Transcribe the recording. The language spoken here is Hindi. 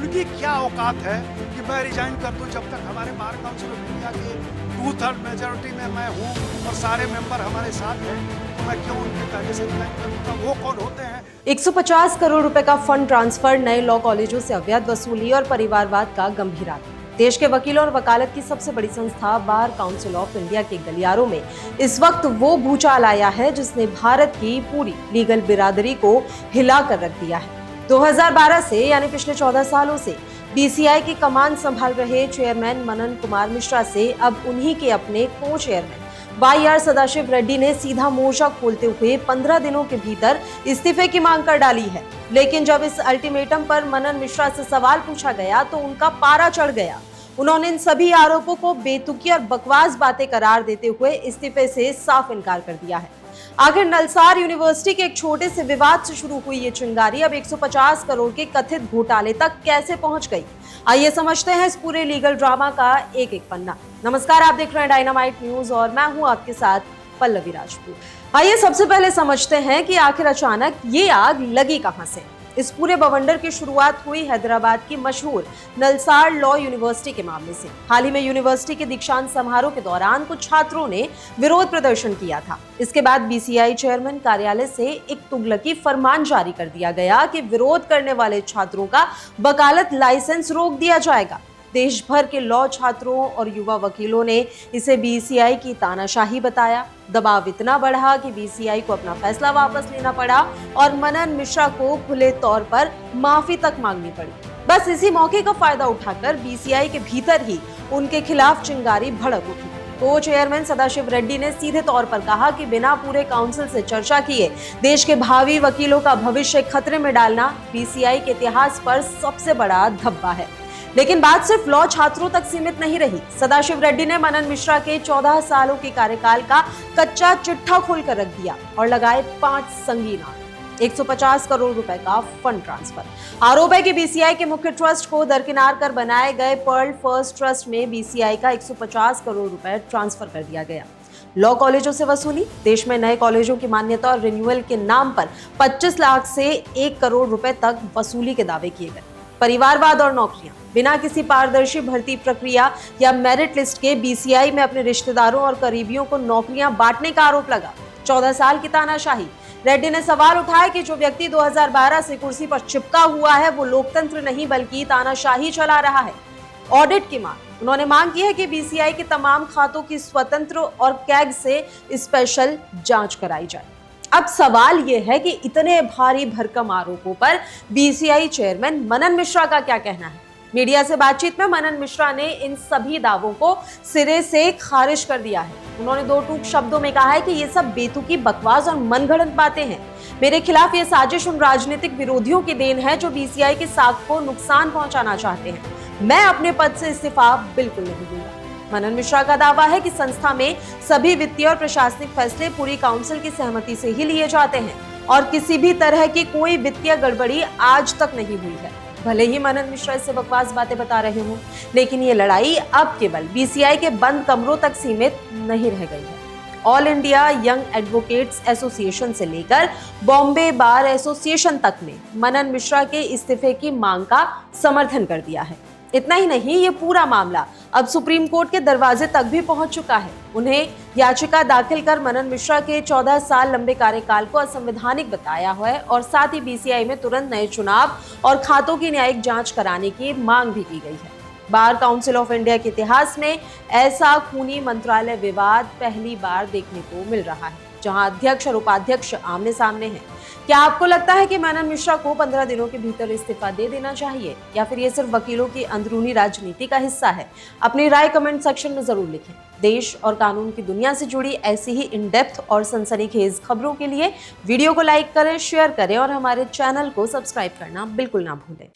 उनकी क्या औकात है कि मैं रिजाइन कर दूं जब तक हमारे बार काउंसिल ऑफ इंडिया के 2/3 मेजोरिटी में मैं हूं और सारे मेंबर हमारे साथ हैं, तो मैं क्यों उनके कहने से रिजाइन करूंगा? वो कौन होते हैं? 150 करोड़ रुपए का फंड ट्रांसफर, नए लॉ कॉलेजों से अवैध वसूली और परिवारवाद का गंभीर आरोप। देश के वकीलों और वकालत की सबसे बड़ी संस्था बार काउंसिल ऑफ इंडिया के गलियारों में इस वक्त वो भूचाल आया है जिसने भारत की पूरी लीगल बिरादरी को हिला कर रख दिया है। 2012 से यानी पिछले 14 सालों से बीसीआई की कमान संभाल रहे चेयरमैन मनन कुमार मिश्रा से अब उन्हीं के अपने को चेयरमैन वाई.आर. सदाशिव रेड्डी ने सीधा मोर्चा खोलते हुए 15 दिनों के भीतर इस्तीफे की मांग कर डाली है। लेकिन जब इस अल्टीमेटम पर मनन मिश्रा से सवाल पूछा गया तो उनका पारा चढ़ गया। उन्होंने इन सभी आरोपों को बेतुकी और बकवास बातें करार देते हुए इस्तीफे से साफ इनकार कर दिया है। आखिर नलसार यूनिवर्सिटी के एक छोटे से विवाद से शुरू हुई ये चिंगारी अब 150 करोड़ के कथित घोटाले तक कैसे पहुंच गई? आइए समझते हैं इस पूरे लीगल ड्रामा का एक एक पन्ना। नमस्कार, आप देख रहे हैं डायनामाइट न्यूज और मैं हूं आपके साथ पल्लवी राजपूत। आइए सबसे पहले समझते हैं कि आखिर अचानक ये आग लगी कहां से। इस पूरे बवंडर की शुरुआत हुई हैदराबाद की मशहूर नलसार लॉ यूनिवर्सिटी के मामले से। हाल ही में यूनिवर्सिटी के दीक्षांत समारोह के दौरान कुछ छात्रों ने विरोध प्रदर्शन किया था। इसके बाद बीसीआई चेयरमैन कार्यालय से एक तुगलकी फरमान जारी कर दिया गया कि विरोध करने वाले छात्रों का वकालत लाइसेंस रोक दिया जाएगा। देश भर के लॉ छात्रों और युवा वकीलों ने इसे बीसीआई की तानाशाही बताया। दबाव इतना बढ़ा कि बीसीआई को अपना फैसला वापस लेना पड़ा और मनन मिश्रा को खुले तौर पर माफी तक मांगनी पड़ी। बस इसी मौके का फायदा उठाकर बीसीआई के भीतर ही उनके खिलाफ चिंगारी भड़क उठी। को चेयरमैन सदाशिव रेड्डी ने सीधे तौर पर कहा कि बिना पूरे काउंसिल से चर्चा किए देश के भावी वकीलों का भविष्य खतरे में डालना बीसीआई के इतिहास पर सबसे बड़ा धब्बा है। लेकिन बात सिर्फ लॉ छात्रों तक सीमित नहीं रही। सदाशिव रेड्डी ने मनन मिश्रा के 14 सालों के कार्यकाल का कच्चा चिट्ठा खोलकर रख दिया और लगाए 5 संगीन आरोप। 150 करोड़ रुपए का फंड ट्रांसफर। आरोप है कि बीसीआई के मुख्य ट्रस्ट को दरकिनार कर बनाए गए पर्ल फर्स्ट ट्रस्ट में बीसीआई का 150 करोड़ रुपए ट्रांसफर कर दिया गया। लॉ कॉलेजों से वसूली। देश में नए कॉलेजों की मान्यता और रिन्यूअल के नाम पर 25 लाख से 1 करोड़ रुपए तक वसूली के दावे किए गए। परिवारवाद और नौकरियां। बिना किसी पारदर्शी भर्ती प्रक्रिया या मेरिट लिस्ट के बीसीआई में अपने रिश्तेदारों और करीबियों को नौकरियां बांटने का आरोप लगा। 14 साल की तानाशाही। रेड्डी ने सवाल उठाया कि जो व्यक्ति 2012 से कुर्सी पर चिपका हुआ है वो लोकतंत्र नहीं बल्कि तानाशाही चला रहा है। ऑडिट की मांग। उन्होंने मांग की है कि बीसीआई के तमाम खातों की स्वतंत्र और कैग से स्पेशल जांच कराई जाए। अब सवाल यह है कि इतने भारी भरकम आरोपों पर बीसीआई चेयरमैन मनन मिश्रा का क्या कहना है? मीडिया से बातचीत में मनन मिश्रा ने इन सभी दावों को सिरे से खारिज कर दिया है। उन्होंने 2 टूक शब्दों में कहा है कि ये सब बेतुकी बकवास और मनगढ़ंत बातें हैं। मेरे खिलाफ ये साजिश उन राजनीतिक विरोधियों की देन है जो बीसीआई की साख को नुकसान पहुंचाना चाहते हैं। मैं अपने पद से इस्तीफा बिल्कुल नहीं दूंगा। मनन मिश्रा का दावा है कि संस्था में सभी वित्तीय और प्रशासनिक फैसले पूरी काउंसिल की सहमति से ही लिए जाते हैं और किसी भी तरह की कोई वित्तीय गड़बड़ी आज तक नहीं हुई है। भले ही मनन मिश्रा इससे बकवास बातें बता रहे हों, लेकिन ये लड़ाई अब केवल बीसीआई के बंद कमरों तक सीमित नहीं रह गई है। All India young advocates association से लेकर बॉम्बे बार एसोसिएशन तक ने मनन मिश्रा के इस्तीफे की मांग का समर्थन कर दिया है। इतना ही नहीं, ये पूरा मामला अब सुप्रीम कोर्ट के दरवाजे तक भी पहुंच चुका है। उन्हें याचिका दाखिल कर मनन मिश्रा के 14 साल लंबे कार्यकाल को असंवैधानिक बताया है और साथ ही बीसीआई में तुरंत नए चुनाव और खातों की न्यायिक जांच कराने की मांग भी की गई है। बार काउंसिल ऑफ इंडिया के इतिहास में ऐसा खूनी मंत्रालय विवाद पहली बार देखने को मिल रहा है, जहां अध्यक्ष और उपाध्यक्ष आमने सामने हैं। क्या आपको लगता है कि मनन मिश्रा को 15 दिनों के भीतर इस्तीफा दे देना चाहिए या फिर ये सिर्फ वकीलों की अंदरूनी राजनीति का हिस्सा है? अपनी राय कमेंट सेक्शन में जरूर लिखें। देश और कानून की दुनिया से जुड़ी ऐसी ही इन डेप्थ और सनसनीखेज खबरों के लिए वीडियो को लाइक करें, शेयर करें और हमारे चैनल को सब्सक्राइब करना बिल्कुल ना भूलें।